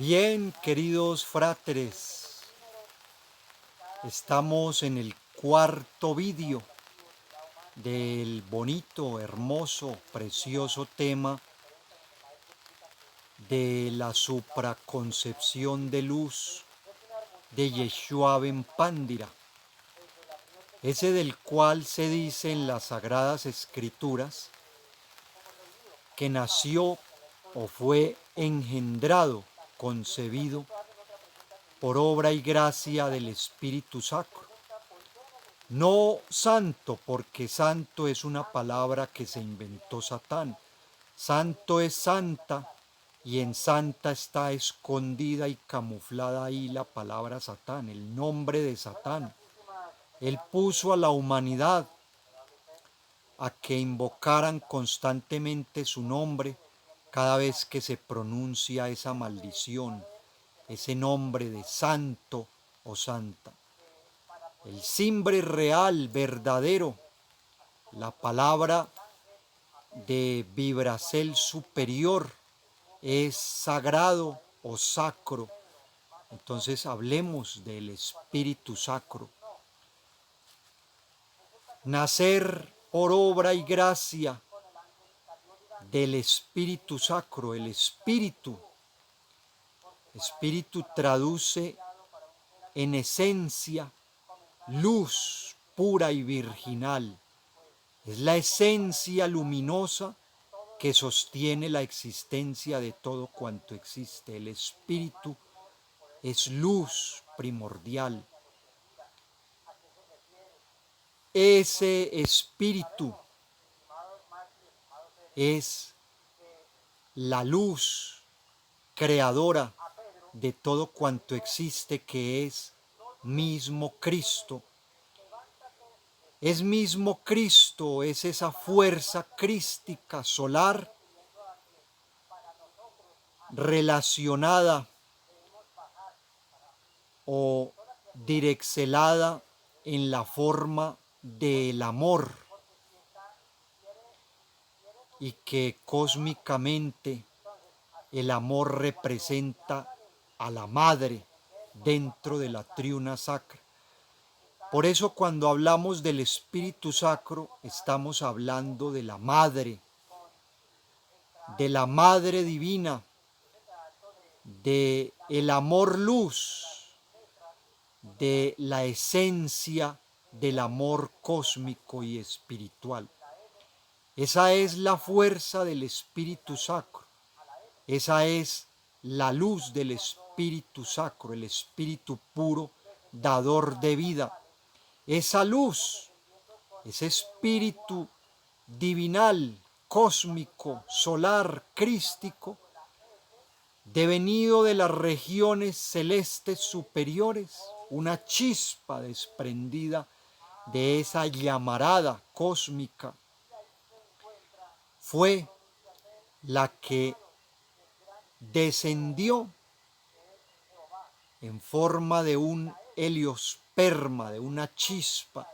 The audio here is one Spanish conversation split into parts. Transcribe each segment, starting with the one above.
Bien, queridos fráteres, estamos en el cuarto vídeo del bonito, hermoso, precioso tema de la supraconcepción de luz de Yeshua ben Pandira, ese del cual se dice en las Sagradas Escrituras que nació o fue engendrado, concebido por obra y gracia del Espíritu Sacro. No santo, porque santo es una palabra que se inventó Satán. Santo es santa, y en santa está escondida y camuflada ahí la palabra Satán, el nombre de Satán. Él puso a la humanidad a que invocaran constantemente su nombre cada vez que se pronuncia esa maldición, ese nombre de santo o santa. El simbre real, verdadero, la palabra de vibracel superior es sagrado o sacro. Entonces hablemos del Espíritu Sacro. Nacer por obra y gracia del Espíritu Sacro. El Espíritu traduce en esencia luz pura y virginal. Es la esencia luminosa que sostiene la existencia de todo cuanto existe. El Espíritu es luz primordial. Ese Espíritu es la luz creadora de todo cuanto existe, que es mismo Cristo. Es mismo Cristo, es esa fuerza crística solar relacionada o direccelada en la forma del amor, y que cósmicamente el amor representa a la madre dentro de la triuna sacra. Por eso cuando hablamos del Espíritu Sacro estamos hablando de la madre divina, de el amor luz, de la esencia del amor cósmico y espiritual. Esa es la fuerza del Espíritu Sacro. Esa es la luz del Espíritu Sacro, el Espíritu puro, dador de vida. Esa luz, ese Espíritu divinal, cósmico, solar, crístico, devenido de las regiones celestes superiores, una chispa desprendida de esa llamarada cósmica, fue la que descendió en forma de un heliosperma, de una chispa,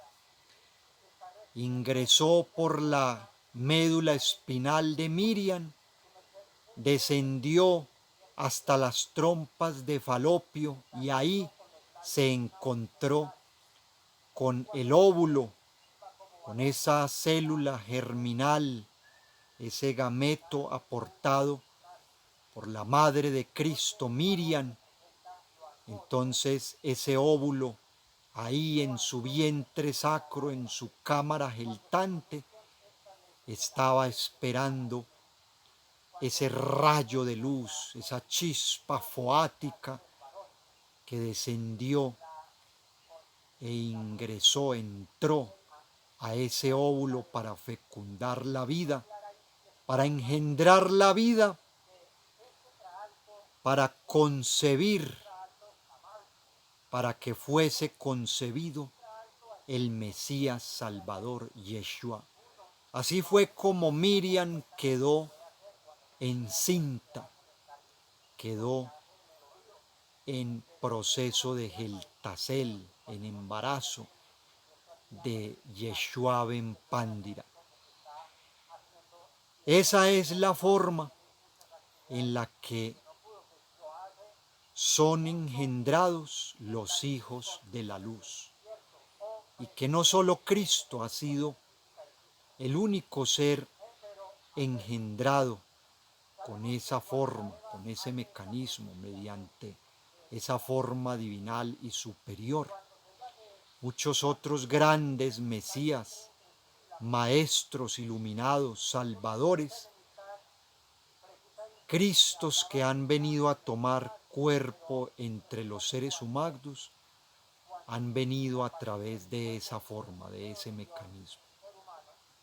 ingresó por la médula espinal de Miriam, descendió hasta las trompas de Falopio y ahí se encontró con el óvulo, con esa célula germinal, ese gameto aportado por la Madre de Cristo, Miriam. Entonces ese óvulo, ahí en su vientre sacro, en su cámara geltante, estaba esperando ese rayo de luz, esa chispa foática que descendió e ingresó, entró a ese óvulo para fecundar la vida, para engendrar la vida, para concebir, para que fuese concebido el Mesías Salvador, Yeshua. Así fue como Miriam quedó encinta, quedó en proceso de geltasel, en embarazo de Yeshua ben Pandira. Esa es la forma en la que son engendrados los hijos de la luz, y que no solo Cristo ha sido el único ser engendrado con esa forma, con ese mecanismo, mediante esa forma divinal y superior. Muchos otros grandes mesías, maestros iluminados, salvadores, Cristos que han venido a tomar cuerpo entre los seres humanos, han venido a través de esa forma, de ese mecanismo.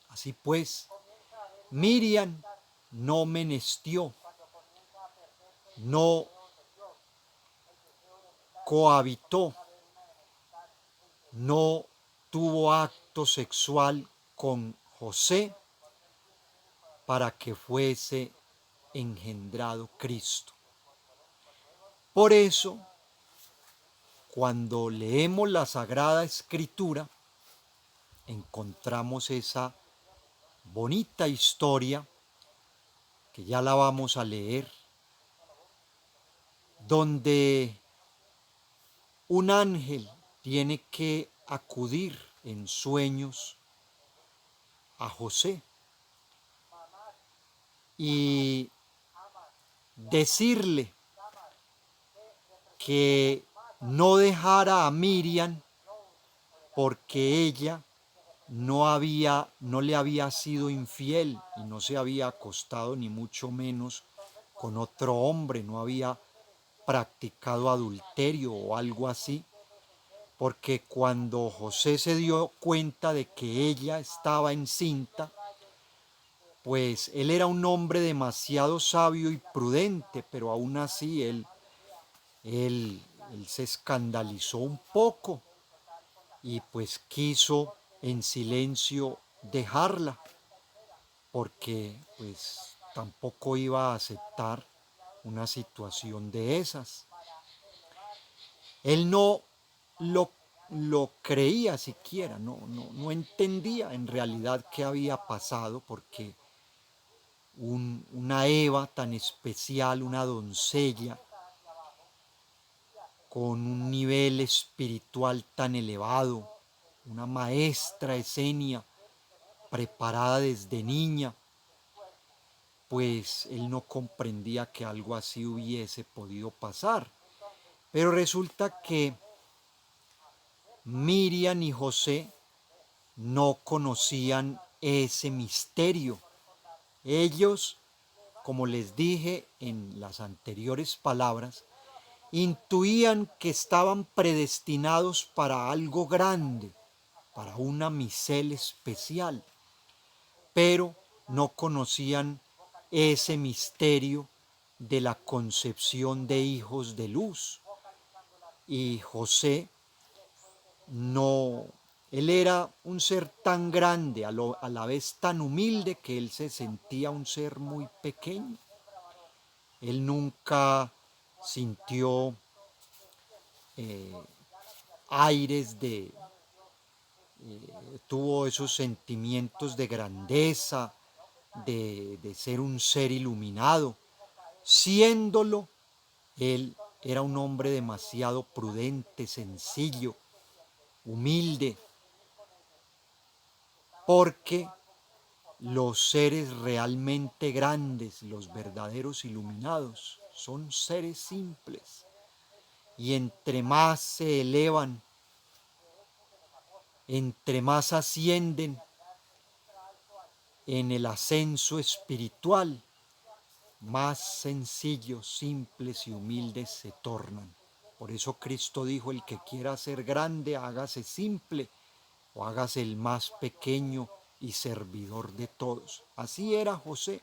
Así pues, Miriam no menestió, no cohabitó, no tuvo acto sexual con José para que fuese engendrado Cristo. Por eso, cuando leemos la Sagrada Escritura, encontramos esa bonita historia, que ya la vamos a leer, donde un ángel tiene que acudir en sueños a José y decirle que no dejara a Miriam porque ella no le había sido infiel y no se había acostado ni mucho menos con otro hombre, no había practicado adulterio o algo así, porque cuando José se dio cuenta de que ella estaba encinta, pues él era un hombre demasiado sabio y prudente, pero aún así él se escandalizó un poco y pues quiso en silencio dejarla, porque pues tampoco iba a aceptar una situación de esas. Él no lo, lo creía siquiera, no entendía en realidad qué había pasado, porque una Eva tan especial, una doncella con un nivel espiritual tan elevado, una maestra esenia preparada desde niña, pues él no comprendía que algo así hubiese podido pasar. Pero resulta que Miriam y José no conocían ese misterio. Ellos, como les dije en las anteriores palabras, intuían que estaban predestinados para algo grande, para una misel especial, pero no conocían ese misterio de la concepción de hijos de luz. Y José no, él era un ser tan grande, a la vez tan humilde, que él se sentía un ser muy pequeño. Él nunca sintió eh, aires tuvo esos sentimientos de grandeza, de ser un ser iluminado. Siéndolo, él era un hombre demasiado prudente, sencillo, humilde, porque los seres realmente grandes, los verdaderos iluminados, son seres simples, y entre más se elevan, entre más ascienden en el ascenso espiritual, más sencillos, simples y humildes se tornan. Por eso Cristo dijo: el que quiera ser grande, hágase simple o hágase el más pequeño y servidor de todos. Así era José.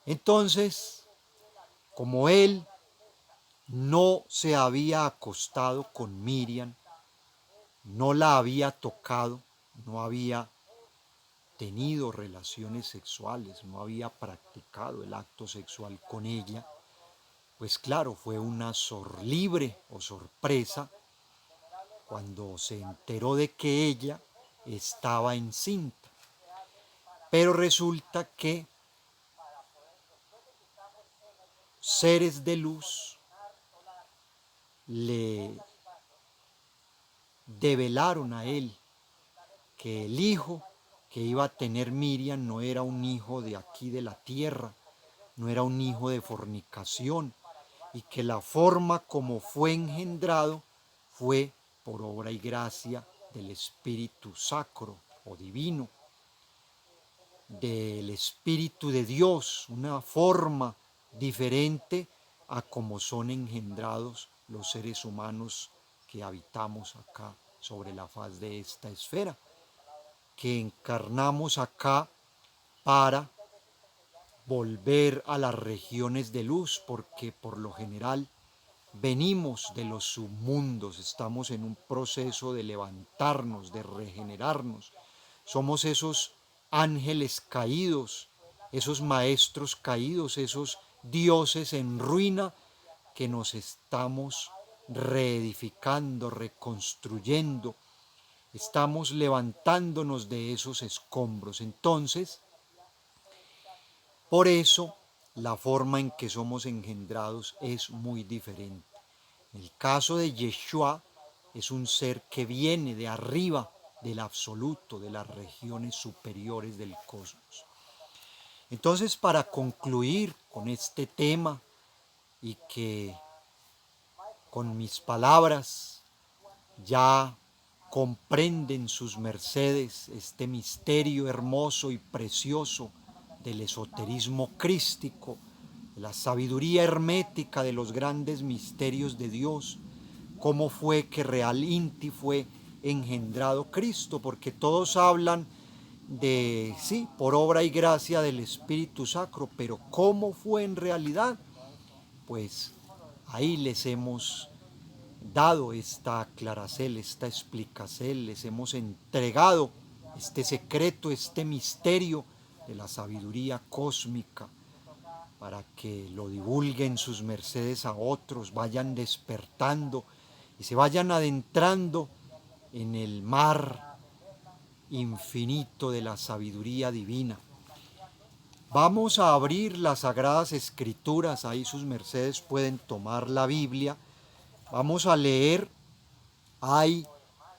Entonces, como él no se había acostado con Miriam, no la había tocado, no había tenido relaciones sexuales, no había practicado el acto sexual con ella, pues claro, fue una sorlibre o sorpresa cuando se enteró de que ella estaba encinta. Pero resulta que seres de luz le develaron a él que el hijo que iba a tener Miriam no era un hijo de aquí de la tierra, no era un hijo de fornicación, y que la forma como fue engendrado fue por obra y gracia del Espíritu Sacro o Divino, del Espíritu de Dios, una forma diferente a como son engendrados los seres humanos que habitamos acá sobre la faz de esta esfera, que encarnamos acá para volver a las regiones de luz, porque por lo general venimos de los submundos, estamos en un proceso de levantarnos, de regenerarnos. Somos esos ángeles caídos, esos maestros caídos, esos dioses en ruina que nos estamos reedificando, reconstruyendo. Estamos levantándonos de esos escombros. Entonces, por eso, la forma en que somos engendrados es muy diferente. En el caso de Yeshua, es un ser que viene de arriba, del absoluto, de las regiones superiores del cosmos. Entonces, para concluir con este tema y que con mis palabras ya comprenden sus mercedes este misterio hermoso y precioso del esoterismo crístico, de la sabiduría hermética de los grandes misterios de Dios, cómo fue que Real Inti fue engendrado Cristo, porque todos hablan de, sí, por obra y gracia del Espíritu Sacro, pero ¿cómo fue en realidad? Pues ahí les hemos dado esta aclaracel, esta explicacel, les hemos entregado este secreto, este misterio de la sabiduría cósmica, para que lo divulguen sus mercedes a otros, vayan despertando y se vayan adentrando en el mar infinito de la sabiduría divina. Vamos a abrir las Sagradas Escrituras, ahí sus mercedes pueden tomar la Biblia. Vamos a leer, hay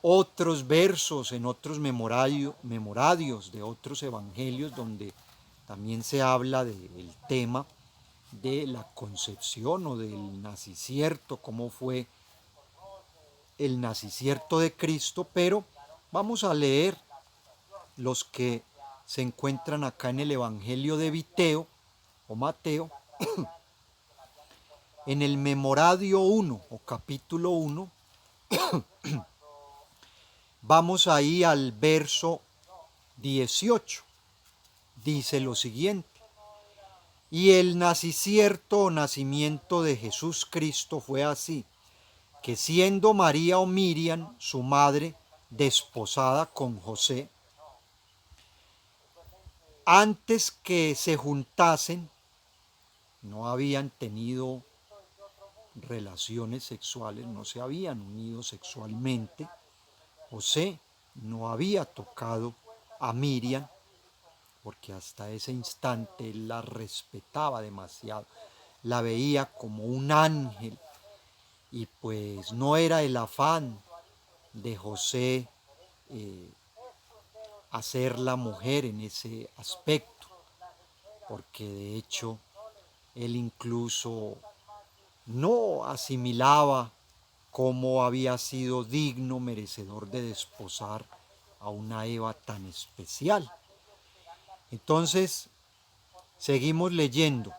otros versos en otros memoradios de otros evangelios donde también se habla del tema de la concepción o del nacicierto, cómo fue el nacicierto de Cristo, pero vamos a leer los que se encuentran acá en el Evangelio de Viteo o Mateo, en el Memoradio 1 o capítulo 1, vamos ahí al verso 18, dice lo siguiente: y el nacicierto o nacimiento de Jesús Cristo fue así, que siendo María o Miriam, su madre, desposada con José, antes que se juntasen, no habían tenido relaciones sexuales, no se habían unido sexualmente. José no había tocado a Miriam porque hasta ese instante él la respetaba demasiado, la veía como un ángel, y pues no era el afán de José hacerla mujer en ese aspecto, porque de hecho él incluso no asimilaba cómo había sido digno, merecedor de desposar a una Eva tan especial. Entonces, seguimos leyendo,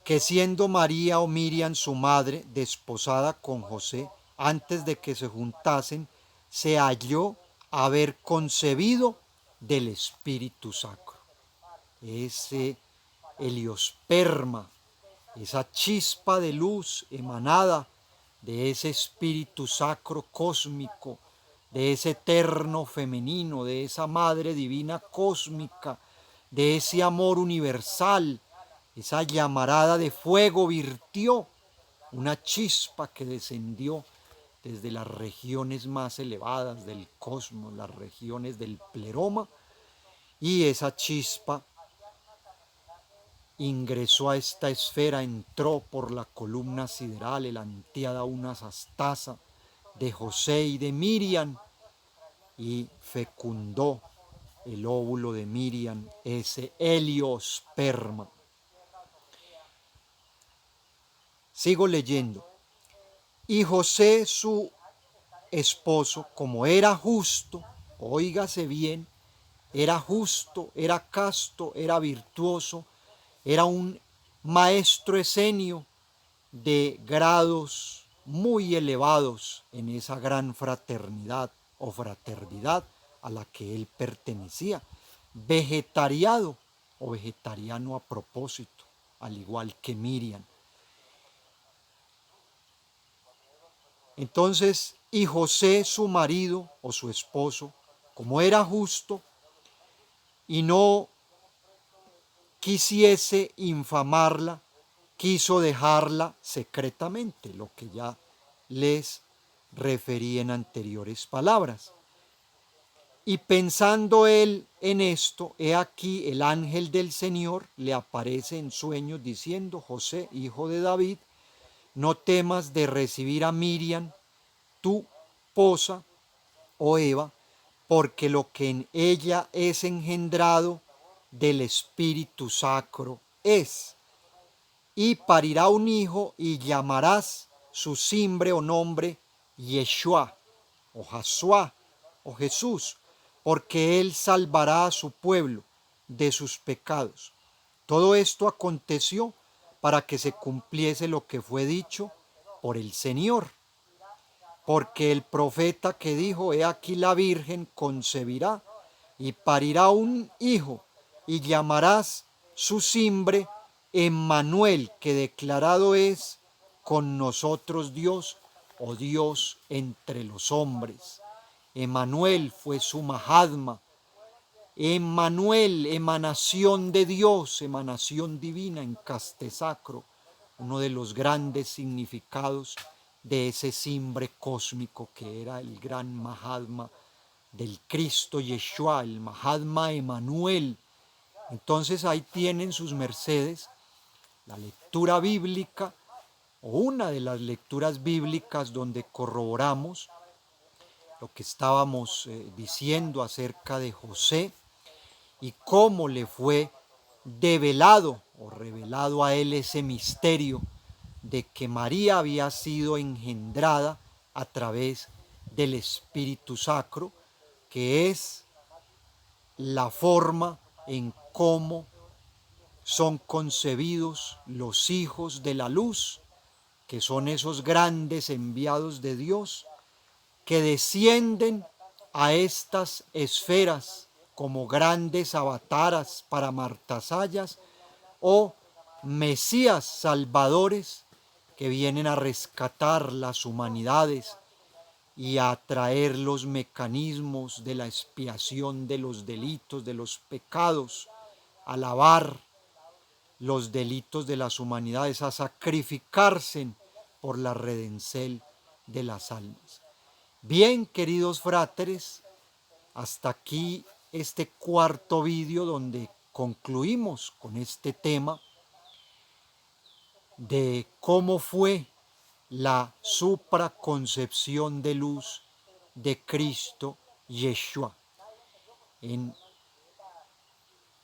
que siendo María o Miriam su madre desposada con José, antes de que se juntasen, se halló haber concebido del Espíritu Sacro. Ese heliosperma, esa chispa de luz emanada de ese Espíritu Sacro cósmico, de ese eterno femenino, de esa Madre Divina cósmica, de ese amor universal, esa llamarada de fuego virtió, una chispa que descendió desde las regiones más elevadas del cosmos, las regiones del pleroma, y esa chispa ingresó a esta esfera, entró por la columna sideral, el antiada unas astasa de José y de Miriam, y fecundó el óvulo de Miriam, ese heliosperma. Sigo leyendo. Y José, su esposo, como era justo, óigase bien, era justo, era casto, era virtuoso, era un maestro esenio de grados muy elevados en esa gran fraternidad o fraternidad a la que él pertenecía. Vegetariado o vegetariano a propósito, al igual que Miriam. Entonces, y José, su marido o su esposo, como era justo y no quisiese infamarla, quiso dejarla secretamente, lo que ya les referí en anteriores palabras. Y pensando él en esto, he aquí el ángel del Señor le aparece en sueños diciendo: José, hijo de David, no temas de recibir a Miriam, tu esposa, o Eva, porque lo que en ella es engendrado del Espíritu Sacro es. Y parirá un hijo y llamarás su simbre o nombre Yeshua, o Jasuá, o Jesús, porque él salvará a su pueblo de sus pecados. Todo esto aconteció para que se cumpliese lo que fue dicho por el Señor. Porque el profeta que dijo: he aquí la Virgen concebirá y parirá un hijo, y llamarás su simbre Emmanuel, que declarado es con nosotros Dios, o Dios entre los hombres. Emmanuel fue su Mahatma. Emmanuel, emanación de Dios, emanación divina en castesacro, uno de los grandes significados de ese simbre cósmico que era el gran Mahatma del Cristo Yeshua, el Mahatma Emmanuel. Entonces ahí tienen sus mercedes la lectura bíblica, o una de las lecturas bíblicas donde corroboramos lo que estábamos diciendo acerca de José y cómo le fue develado o revelado a él ese misterio de que María había sido engendrada a través del Espíritu Sacro, que es la forma en cómo son concebidos los hijos de la luz, que son esos grandes enviados de Dios, que descienden a estas esferas como grandes avataras para martasayas o mesías salvadores que vienen a rescatar las humanidades y a traer los mecanismos de la expiación de los delitos, de los pecados, a lavar los delitos de las humanidades, a sacrificarse por la redencel de las almas. Bien, queridos fráteres, hasta aquí este cuarto vídeo donde concluimos con este tema de cómo fue la supraconcepción de luz de Cristo Yeshua. En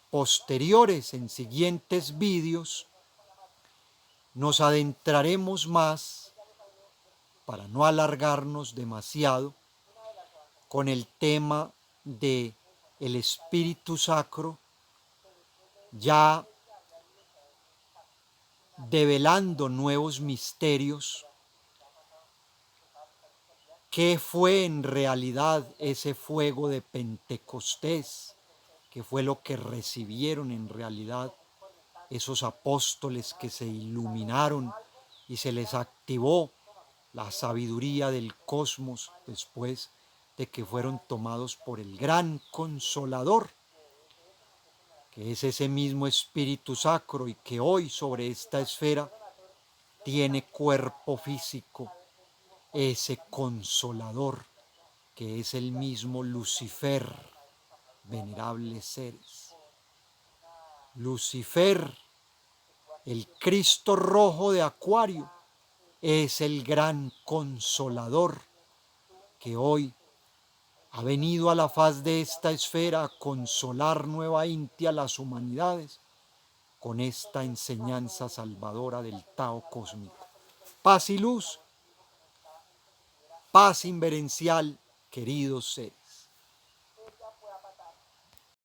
posteriores, en siguientes vídeos, nos adentraremos más, para no alargarnos demasiado, con el tema de el Espíritu Sacro, ya develando nuevos misterios. ¿Qué fue en realidad ese fuego de Pentecostés? ¿Qué fue lo que recibieron en realidad esos apóstoles que se iluminaron y se les activó la sabiduría del cosmos después de que fueron tomados por el gran Consolador, que es ese mismo Espíritu Sacro y que hoy sobre esta esfera tiene cuerpo físico, ese Consolador que es el mismo Lucifer, venerables seres. Lucifer El Cristo rojo de Acuario es el gran consolador que hoy ha venido a la faz de esta esfera a consolar nuevamente a las humanidades con esta enseñanza salvadora del Tao cósmico. Paz y luz, paz inverencial, queridos seres.